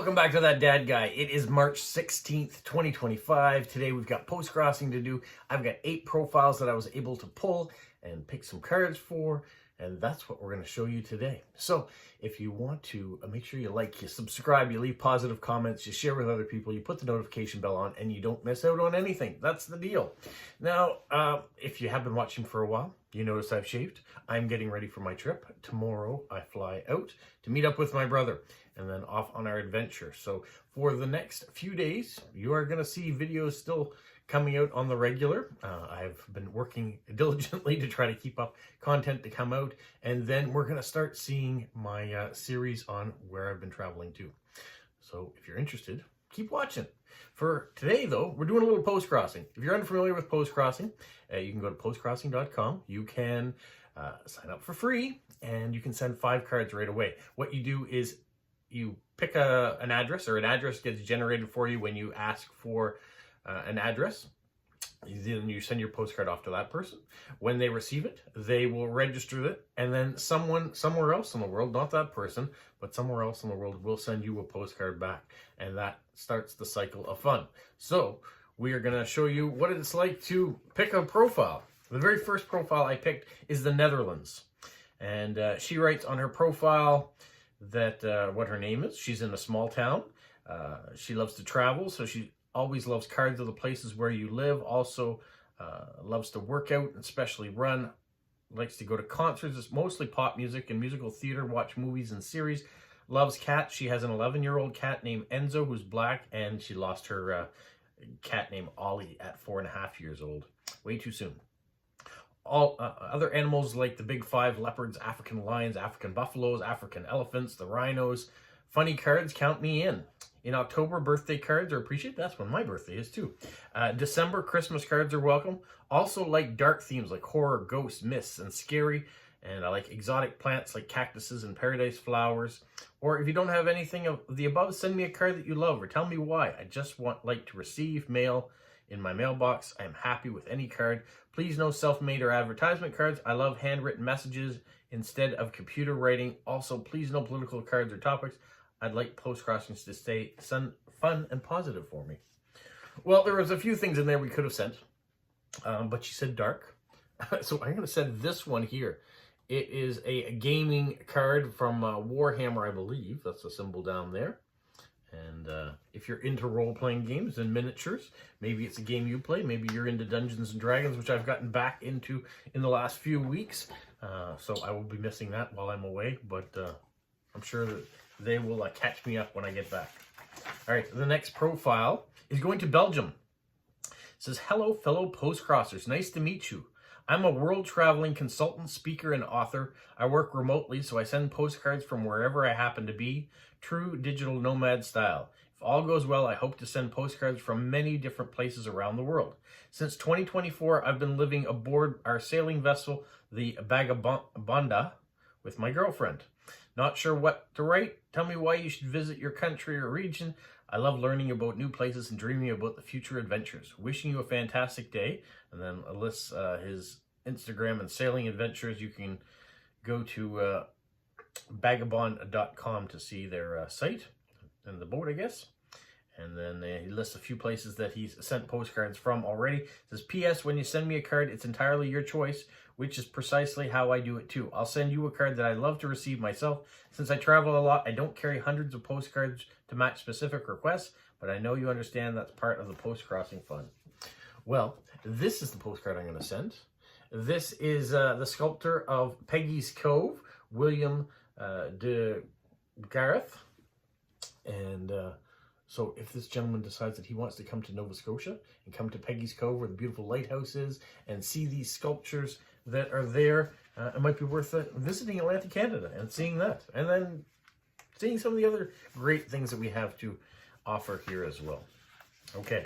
Welcome back to That Dad Guy. It is March 16th, 2025. Today we've got postcrossing to do. I've got 8 profiles that I was able to pull and pick some cards for, and that's what we're going to show you today. So if you want to, make sure you like, you subscribe, you leave positive comments, you share with other people, you put the notification bell on, and you don't miss out on anything. That's the deal. Now, if you have been watching for a while, you notice I've shaved. I'm getting ready for my trip. Tomorrow I fly out to meet up with my brother and then off on our adventure. So for the next few days, you are going to see videos still coming out on the regular. I've been working diligently to try to keep up content to come out. And then we're going to start seeing my series on where I've been traveling to. So if you're interested, keep watching. For today, though, we're doing a little postcrossing. If you're unfamiliar with postcrossing, you can go to postcrossing.com. You can sign up for free, and you can send 5 cards right away. What you do is you pick an address, or an address gets generated for you when you ask for an address. Then you send your postcard off to that person. When they receive it, they will register it, and then someone somewhere else in the world, not that person, but somewhere else in the world, will send you a postcard back, and that starts the cycle of fun. So we are going to show you what it's like to pick a profile. The very first profile I picked is the Netherlands, and she writes on her profile that what her name is. She's in a small town. She loves to travel, so she always loves cards of the places where you live. Also loves to work out, especially run. Likes to go to concerts. It's mostly pop music and musical theater, watch movies and series. Loves cats. She has an 11-year-old cat named Enzo who's black, and she lost her cat named Ollie at 4.5 years old. Way too soon. All other animals like the big 5, leopards, African lions, African buffaloes, African elephants, the rhinos. Funny cards, count me in. In October, birthday cards are appreciated. That's when my birthday is too. December, Christmas cards are welcome. Also like dark themes like horror, ghosts, myths, and scary. And I like exotic plants like cactuses and paradise flowers. Or if you don't have anything of the above, send me a card that you love or tell me why. I just like to receive mail in my mailbox. I am happy with any card. Please no self-made or advertisement cards. I love handwritten messages instead of computer writing. Also, please no political cards or topics. I'd like postcrossings to stay fun and positive for me. Well, there was a few things in there we could have sent, but she said dark. So I'm going to send this one here. It is a gaming card from Warhammer, I believe. That's the symbol down there. And if you're into role-playing games and miniatures, maybe it's a game you play. Maybe you're into Dungeons & Dragons, which I've gotten back into in the last few weeks. So I will be missing that while I'm away, but I'm sure that they will catch me up when I get back. All right, the next profile is going to Belgium. It says, hello, fellow postcrossers. Nice to meet you. I'm a world-traveling consultant, speaker, and author. I work remotely, so I send postcards from wherever I happen to be. True digital nomad style. If all goes well, I hope to send postcards from many different places around the world. Since 2024, I've been living aboard our sailing vessel, the Vagabonda, with my girlfriend. Not sure what to write? Tell me why you should visit your country or region. I love learning about new places and dreaming about the future adventures. Wishing you a fantastic day. And then lists his Instagram and sailing adventures. You can go to vagabond.com to see their site and the boat, I guess. And then he lists a few places that he's sent postcards from already. It says, P.S. When you send me a card, it's entirely your choice, which is precisely how I do it too. I'll send you a card that I love to receive myself. Since I travel a lot, I don't carry hundreds of postcards to match specific requests, but I know you understand that's part of the postcrossing fun. Well, this is the postcard I'm going to send. This is the sculptor of Peggy's Cove, William de Gareth. And so if this gentleman decides that he wants to come to Nova Scotia and come to Peggy's Cove where the beautiful lighthouse is and see these sculptures that are there, it might be worth visiting Atlantic Canada and seeing that. And then seeing some of the other great things that we have to offer here as well. Okay,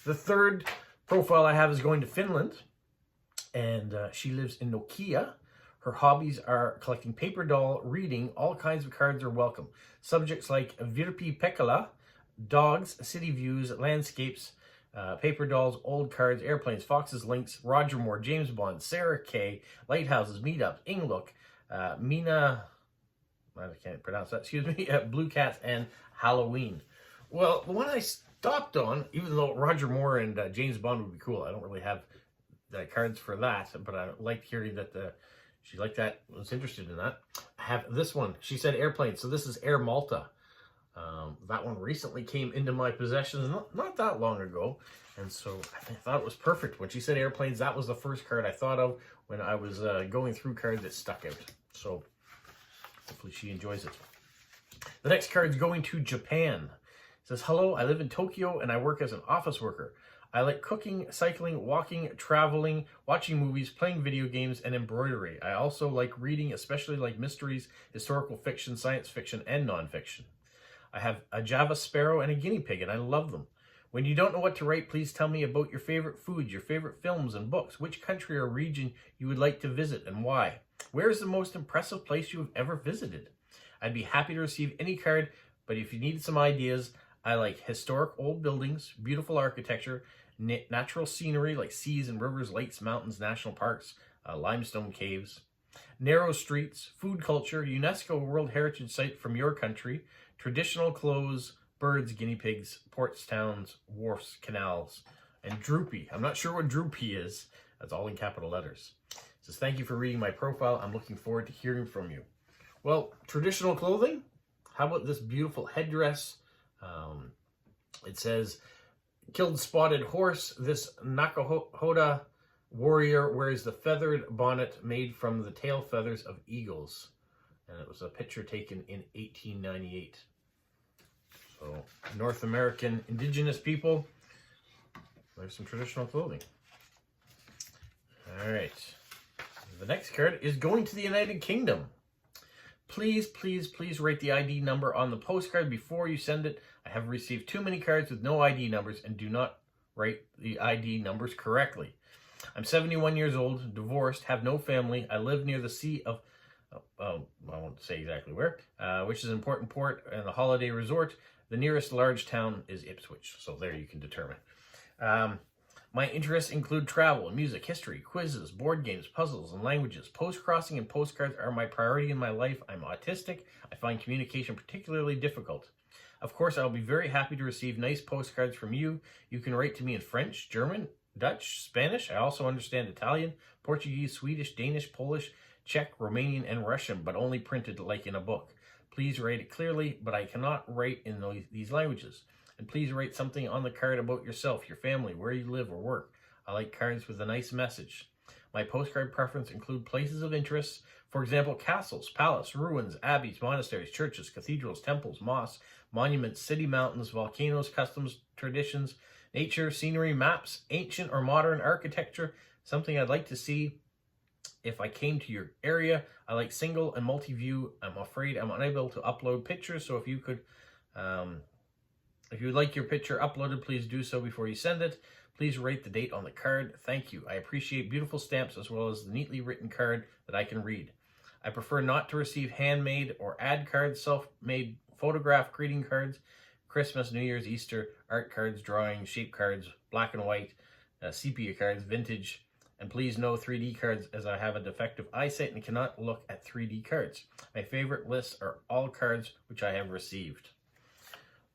the third profile I have is going to Finland. And she lives in Nokia. Her hobbies are collecting paper doll, reading, all kinds of cards are welcome. Subjects like Virpi Pekala, dogs, city views, landscapes, paper dolls, old cards, airplanes, foxes, lynx, Roger Moore, James Bond, Sarah Kay, lighthouses, meetups, Inglook, Mina I can't pronounce that, excuse me, Blue Cats and Halloween. Well, the one I stopped on, even though Roger Moore and James Bond would be cool, I don't really have cards for that, but I liked hearing that she liked that, was interested in that. I have this one. She said airplane, so this is Air Malta. That one recently came into my possessions not that long ago, and so I thought it was perfect. When she said airplanes, that was the first card I thought of when I was going through cards that stuck out. So hopefully she enjoys it. The next card is going to Japan. It says, hello, I live in Tokyo and I work as an office worker. I like cooking, cycling, walking, traveling, watching movies, playing video games, and embroidery. I also like reading, especially like mysteries, historical fiction, science fiction, and nonfiction. I have a Java sparrow and a guinea pig, and I love them. When you don't know what to write, please tell me about your favorite foods, your favorite films and books, which country or region you would like to visit, and why. Where is the most impressive place you have ever visited? I'd be happy to receive any card, but if you need some ideas, I like historic old buildings, beautiful architecture, natural scenery like seas and rivers, lakes, mountains, national parks, limestone caves, narrow streets, food culture, UNESCO World Heritage Site from your country, traditional clothes, birds, guinea pigs, ports, towns, wharfs, canals, and droopy. I'm not sure what droopy is. That's all in capital letters. It says, thank you for reading my profile. I'm looking forward to hearing from you. Well, traditional clothing. How about this beautiful headdress? It says, killed spotted horse. This Nakahoda warrior wears the feathered bonnet made from the tail feathers of eagles. And it was a picture taken in 1898. So, North American indigenous people, there's some traditional clothing. All right. The next card is going to the United Kingdom. Please, please, please write the ID number on the postcard before you send it. I have received too many cards with no ID numbers and do not write the ID numbers correctly. I'm 71 years old, divorced, have no family. I live near the Sea of, I won't say exactly where, which is an important port and a holiday resort. The nearest large town is Ipswich, so there you can determine. My interests include travel, music, history, quizzes, board games, puzzles, and languages. Postcrossing and postcards are my priority in my life. I'm autistic. I find communication particularly difficult. Of course, I'll be very happy to receive nice postcards from you. You can write to me in French, German, Dutch, Spanish. I also understand Italian, Portuguese, Swedish, Danish, Polish, Czech, Romanian, and Russian, but only printed like in a book. Please write it clearly, but I cannot write in these languages. And please write something on the card about yourself, your family, where you live or work. I like cards with a nice message. My postcard preference include places of interest, for example, castles, palace, ruins, abbeys, monasteries, churches, cathedrals, temples, mosques, monuments, city mountains, volcanoes, customs, traditions, nature, scenery, maps, ancient or modern architecture, something I'd like to see if I came to your area. I like single and multi-view. I'm afraid I'm unable to upload pictures, so if you could, if you would like your picture uploaded, please do so before you send it. Please write the date on the card. Thank you. I appreciate beautiful stamps as well as the neatly written card that I can read. I prefer not to receive handmade or ad cards, self-made photograph greeting cards, Christmas, New Year's, Easter, art cards, drawings, shape cards, black and white, sepia cards, vintage, and please no 3D cards as I have a defective eyesight and cannot look at 3D cards. My favorite lists are all cards which I have received.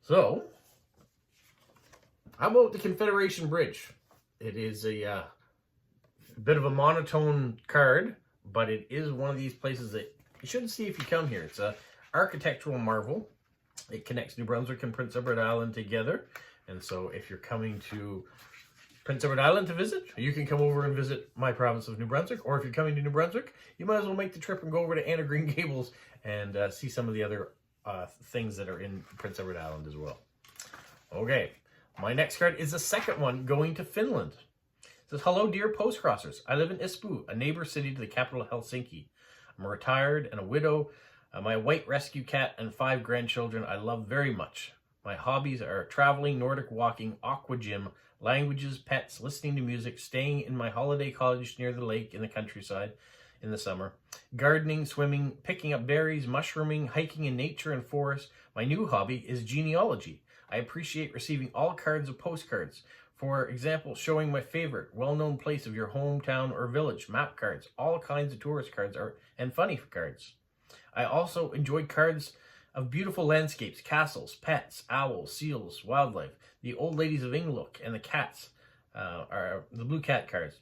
So, how about the Confederation Bridge? It is a bit of a monotone card, but it is one of these places that you shouldn't see if you come here. It's a architectural marvel. It connects New Brunswick and Prince Edward Island together. And so if you're coming to Prince Edward Island to visit, you can come over and visit my province of New Brunswick. Or if you're coming to New Brunswick, you might as well make the trip and go over to Anne of Green Gables and see some of the other things that are in Prince Edward Island as well. Okay, my next card is the second one going to Finland. It says, hello, dear Postcrossers. I live in Espoo, a neighbor city to the capital Helsinki. I'm retired and a widow. My white rescue cat and 5 grandchildren I love very much. My hobbies are traveling, Nordic walking, aqua gym, languages, pets, listening to music, staying in my holiday cottage near the lake in the countryside in the summer, gardening, swimming, picking up berries, mushrooming, hiking in nature and forest. My new hobby is genealogy. I appreciate receiving all cards of postcards. For example, showing my favorite well-known place of your hometown or village, map cards, all kinds of tourist cards and funny cards. I also enjoyed cards of beautiful landscapes, castles, pets, owls, seals, wildlife, the old ladies of England, and the cats, are the blue cat cards.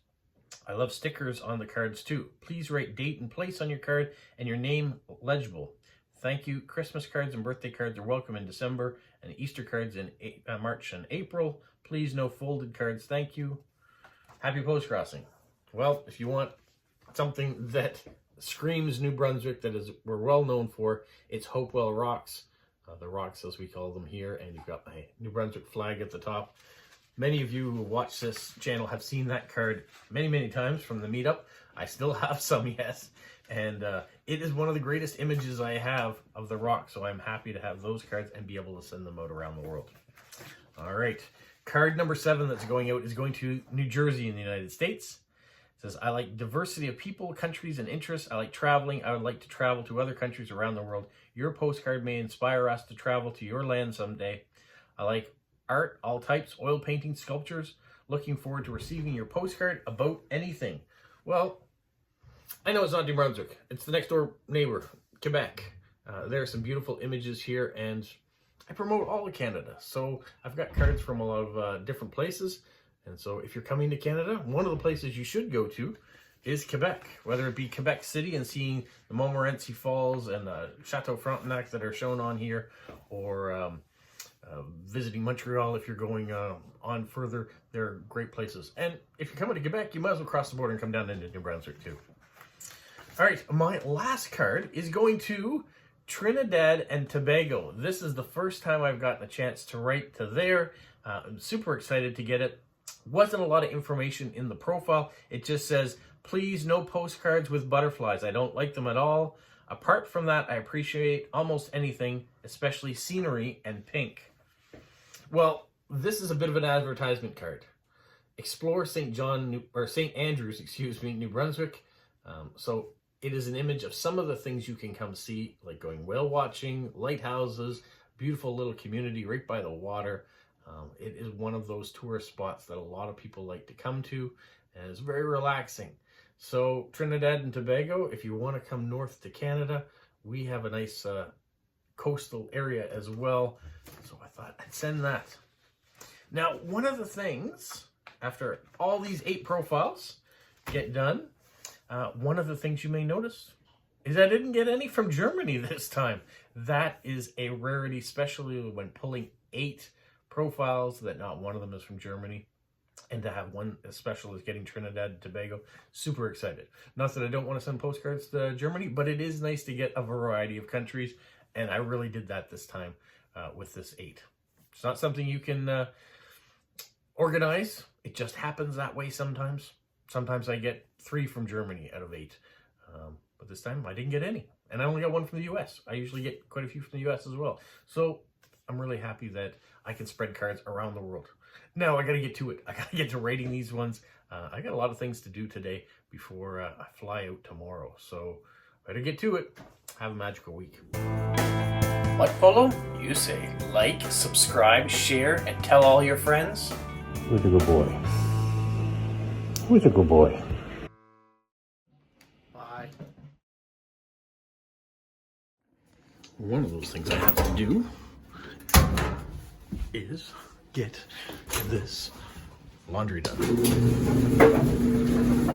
I love stickers on the cards too. Please write date and place on your card and your name legible. Thank you. Christmas cards and birthday cards are welcome in December, and Easter cards in March and April. Please no folded cards. Thank you. Happy Postcrossing. Well, if you want something that screams New Brunswick, that is we're well known for, it's Hopewell Rocks. The rocks as we call them here, and you've got my New Brunswick flag at the top. Many of you who watch this channel have seen that card many times from the meetup. I still have some, yes. And it is one of the greatest images I have of the rock, so I'm happy to have those cards and be able to send them out around the world. All right, card number 7 that's going out is going to New Jersey in the United States. It says, I like diversity of people, countries, and interests. I like traveling. I would like to travel to other countries around the world. Your postcard may inspire us to travel to your land someday. I like art, all types, oil painting, sculptures. Looking forward to receiving your postcard about anything. Well, I know it's not New Brunswick. It's the next door neighbor, Quebec. There are some beautiful images here, and I promote all of Canada. So I've got cards from a lot of different places. And so if you're coming to Canada, one of the places you should go to is Quebec, whether it be Quebec City and seeing the Montmorency Falls and Chateau Frontenac that are shown on here, or visiting Montreal if you're going on further. They're great places. And if you're coming to Quebec, you might as well cross the border and come down into New Brunswick too. All right, my last card is going to Trinidad and Tobago. This is the first time I've gotten a chance to write to there. I'm super excited to get it. Wasn't a lot of information in the profile. It just says, please no postcards with butterflies. I don't like them at all. Apart from that, I appreciate almost anything, especially scenery and pink. Well, this is a bit of an advertisement card. Explore St. Andrews, New Brunswick. So it is an image of some of the things you can come see, like going whale watching, lighthouses, beautiful little community right by the water. It is one of those tourist spots that a lot of people like to come to, and it's very relaxing. So Trinidad and Tobago, if you want to come north to Canada, we have a nice coastal area as well. So I thought I'd send that. Now, one of the things, after all these 8 profiles get done, one of the things you may notice is I didn't get any from Germany this time. That is a rarity, especially when pulling 8 profiles that not one of them is from Germany. And to have one as special as getting Trinidad and Tobago, super excited. Not that I don't want to send postcards to Germany, but it is nice to get a variety of countries. And I really did that this time with this 8. It's not something you can organize. It just happens that way sometimes. Sometimes I get 3 from Germany out of 8. But this time I didn't get any. And I only got 1 from the US. I usually get quite a few from the US as well. So I'm really happy that I can spread cards around the world. Now I got to get to it. I got to get to writing these ones. I got a lot of things to do today before I fly out tomorrow. So better get to it. Have a magical week. What, Polo? You say like, subscribe, share, and tell all your friends. Who's a good boy? Who's a good boy? Bye. One of those things I have to do is get this laundry done.